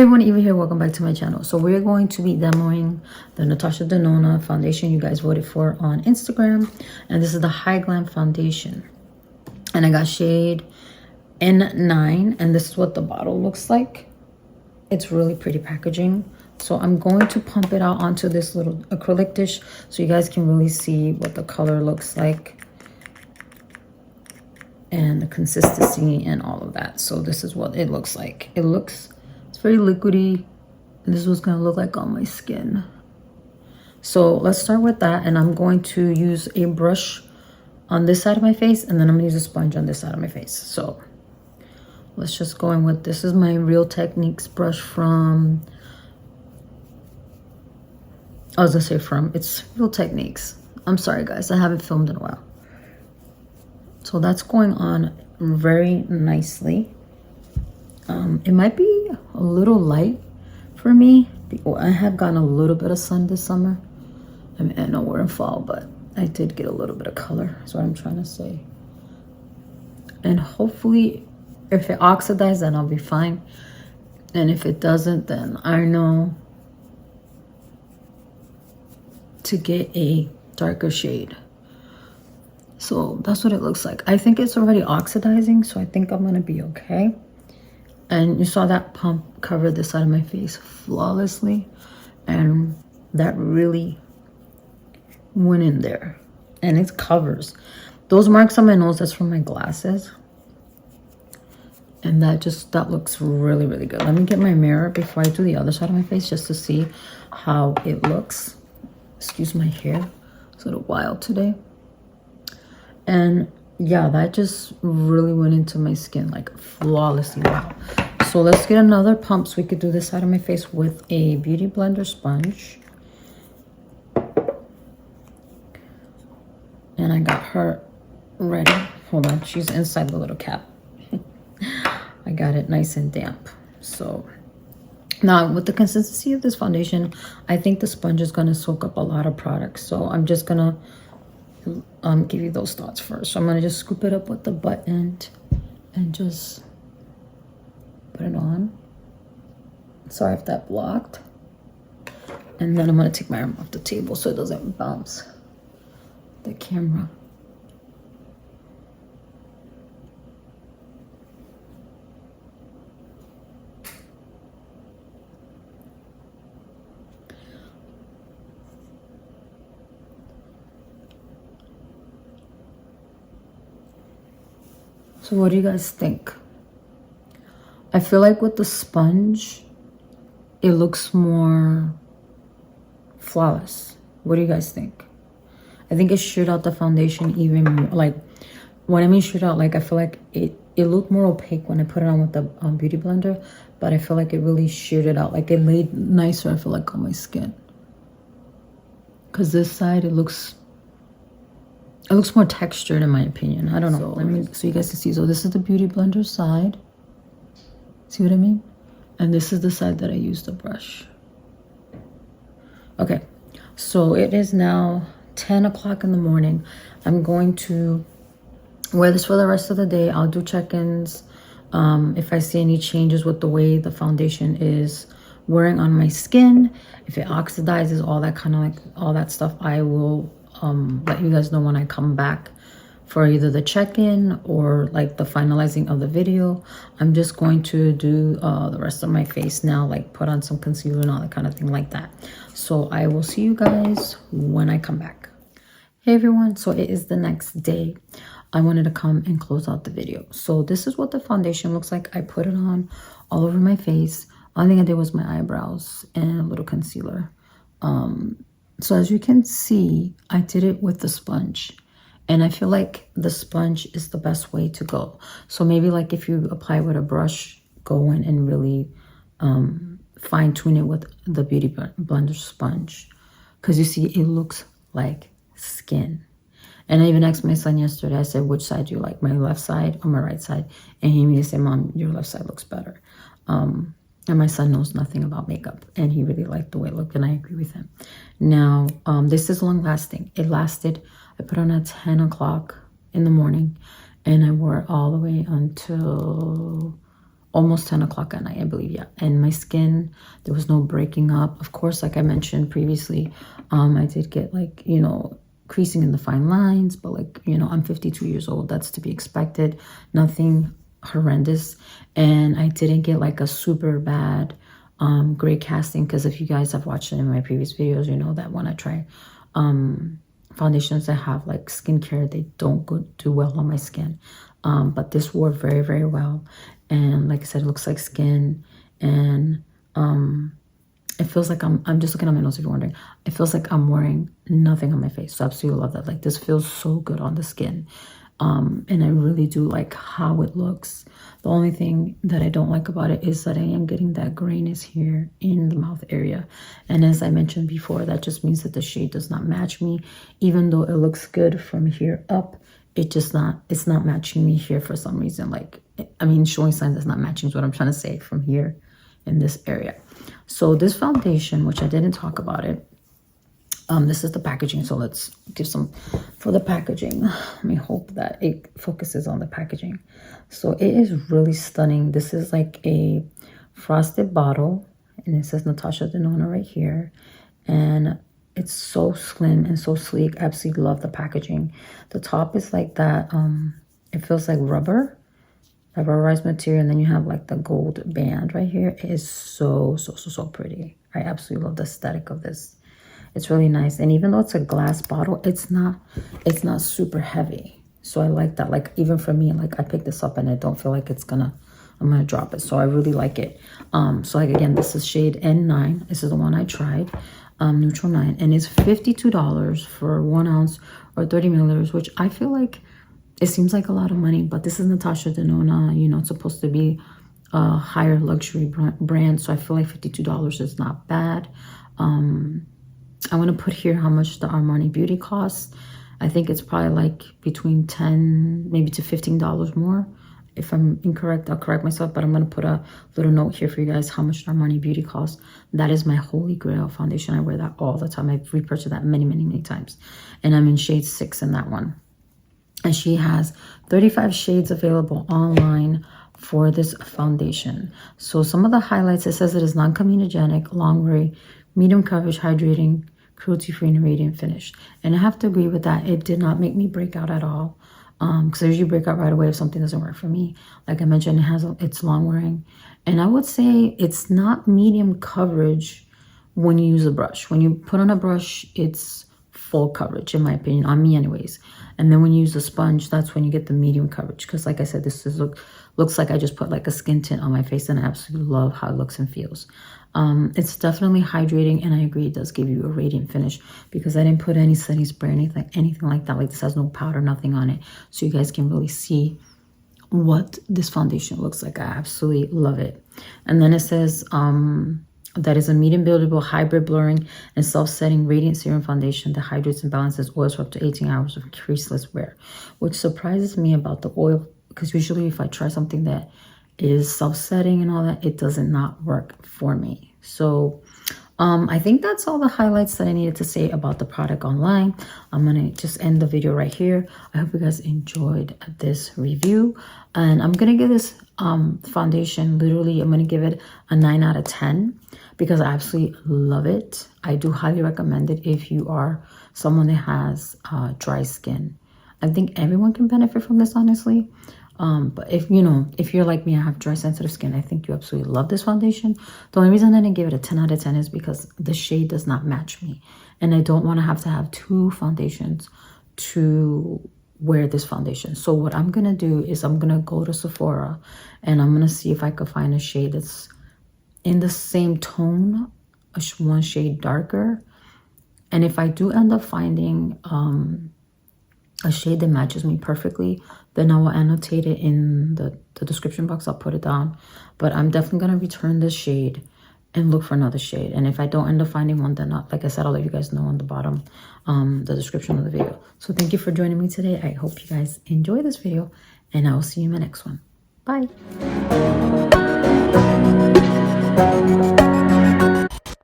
everyone, Eva here. Welcome back to my channel. So we're going to be demoing the Natasha Denona foundation you guys voted for on Instagram. And this is the HyGlam foundation. And I got shade N9. And this is what the bottle looks like. It's really pretty packaging. So I'm going to pump it out onto this little acrylic dish so you guys can really see what the color looks like. And the consistency and all of that. So this is what it looks like. It's very liquidy. And this is what's gonna look like on my skin. So let's start with that. And I'm going to use a brush on this side of my face, and then I'm gonna use a sponge on this side of my face. So let's just go in with, this is my Real Techniques brush from, it's Real Techniques. I'm sorry guys, I haven't filmed in a while. So that's going on very nicely. It might be a little light for me. I have gotten a little bit of sun this summer. I mean, I know we're in fall, but I did get a little bit of color. That's what I'm trying to say. And hopefully, if it oxidizes, then I'll be fine. And if it doesn't, then I know to get a darker shade. So that's what it looks like. I think it's already oxidizing, so I think I'm gonna be okay. And you saw that pump cover this side of my face flawlessly, and that really went in there, and it covers those marks on my nose. That's from my glasses, and that looks really, really good. Let me get my mirror before I do the other side of my face just to see how it looks. Excuse my hair, it's a little wild today. And yeah, that just really went into my skin like flawlessly. Wow. So let's get another pump so we could do this side of my face with a beauty blender sponge. And I got her ready. Hold on, she's inside the little cap. I got it nice and damp. So now with the consistency of this foundation, I think the sponge is going to soak up a lot of product. So I'm just going to give you those thoughts first. So I'm gonna just scoop it up with the butt end and just put it on. Sorry if that blocked. And then I'm gonna take my arm off the table so it doesn't bounce the camera. So what do you guys think? I feel like with the sponge, it looks more flawless. What do you guys think? I think it shoot out the foundation even more. Like, when I mean shoot out, like I feel like it looked more opaque when I put it on with the beauty blender, but I feel like it really sheared it out. Like it laid nicer, I feel like, on my skin. Because this side, it looks more textured in my opinion. I don't know. So you guys can see. So this is the beauty blender side. See what I mean? And this is the side that I used the brush. Okay. So it is now 10 o'clock in the morning. I'm going to wear this for the rest of the day. I'll do check-ins. If I see any changes with the way the foundation is wearing on my skin, if it oxidizes, all that kind of like all that stuff, I will let you guys know when I come back for either the check-in or like the finalizing of the video. I'm just going to do the rest of my face now, like put on some concealer and all that kind of thing like that. So I will see you guys when I come back. Hey everyone, so it is the next day. I wanted to come and close out the video. So this is what the foundation looks like. I put it on all over my face. Only thing I did was my eyebrows and a little concealer. So as you can see, I did it with the sponge, and I feel like the sponge is the best way to go. So maybe like if you apply with a brush, go in and really fine tune it with the beauty blender sponge, because you see it looks like skin. And I even asked my son yesterday, I said, which side do you like, my left side or my right side? And he immediately said, Mom, your left side looks better. And my son knows nothing about makeup, and he really liked the way it looked, and I agree with him. Now, this is long lasting. It lasted, I put on at 10 o'clock in the morning, and I wore it all the way until almost 10 o'clock at night, I believe. Yeah. And my skin, there was no breaking up. Of course, like I mentioned previously, I did get like, you know, creasing in the fine lines, but like, you know, I'm 52 years old. That's to be expected. Nothing horrendous. And I didn't get like a super bad gray casting, because if you guys have watched it in my previous videos, you know that when I try foundations that have like skincare, they don't do well on my skin. But this wore very, very well. And like I said, it looks like skin. And it feels like I'm just looking at my nose if you're wondering. It feels like I'm wearing nothing on my face. So I absolutely love that. Like this feels so good on the skin. And I really do like how it looks. The only thing that I don't like about it is that I am getting that grayness here in the mouth area. And as I mentioned before, that just means that the shade does not match me. Even though it looks good from here up, it's not matching me here for some reason. Like, I mean, showing signs it's not matching is what I'm trying to say from here in this area. So this foundation, which I didn't talk about it, this is the packaging. So let's give some for the packaging. Let me hope that it focuses on the packaging. So it is really stunning. This is like a frosted bottle, and it says Natasha Denona right here. And it's so slim and so sleek. I absolutely love the packaging. The top is like that. It feels like rubber, a rubberized material, and then you have like the gold band right here. It is so pretty. I absolutely love the aesthetic of this. It's really nice. And even though it's a glass bottle, it's not super heavy. So I like that. Like even for me, like I picked this up and I don't feel like I'm gonna drop it. So I really like it. So like again, this is shade N9. This is the one I tried, neutral 9, and it's $52 for 1 ounce or 30 milliliters, which I feel like it seems like a lot of money, but this is Natasha Denona. You know, it's supposed to be a higher luxury brand. So I feel like $52 is not bad. I want to put here how much the Armani Beauty costs. I think it's probably like between $10 maybe to $15 more. If I'm incorrect, I'll correct myself, but I'm going to put a little note here for you guys how much the Armani Beauty costs. That is my holy grail foundation. I wear that all the time. I've repurchased that many times. And I'm in shade 6 in that one. And she has 35 shades available online for this foundation. So some of the highlights, it says it is non-comedogenic, long-wear, medium coverage, hydrating, cruelty-free, and radiant finish. And I have to agree with that. It did not make me break out at all. Because I usually break out right away if something doesn't work for me. Like I mentioned, it's long wearing. And I would say it's not medium coverage when you use a brush. When you put on a brush, it's full coverage, in my opinion, on me anyways. And then when you use a sponge, that's when you get the medium coverage. Because like I said, this looks like I just put like a skin tint on my face, and I absolutely love how it looks and feels. It's definitely hydrating, and I agree it does give you a radiant finish, because I didn't put any setting spray or anything like that. Like this has no powder, nothing on it, so you guys can really see what this foundation looks like. I absolutely love it. And then it says that is a medium buildable hybrid blurring and self-setting radiant serum foundation that hydrates and balances oils for up to 18 hours of creaseless wear, which surprises me about the oil, because usually if I try something that is self-setting and all that, it does not work for me. So I think that's all the highlights that I needed to say about the product online. I'm gonna just end the video right here. I hope you guys enjoyed this review, and I'm gonna give this foundation, literally I'm gonna give it a 9 out of 10, because I absolutely love it. I do highly recommend it if you are someone that has dry skin. I think everyone can benefit from this, honestly. But if you're like me, I have dry sensitive skin, I think you absolutely love this foundation. The only reason I didn't give it a 10 out of 10 is because the shade does not match me, and I don't want to have 2 foundations to wear this foundation. So what I'm gonna do is I'm gonna go to Sephora, and I'm gonna see if I could find a shade that's in the same tone, one shade darker. And if I do end up finding a shade that matches me perfectly, then I will annotate it in the description box. I'll put it down. But I'm definitely going to return this shade and look for another shade. And if I don't end up finding one, then like I said, I'll let you guys know on the bottom, the description of the video. So thank you for joining me today. I hope you guys enjoy this video, and I will see you in my next one. Bye.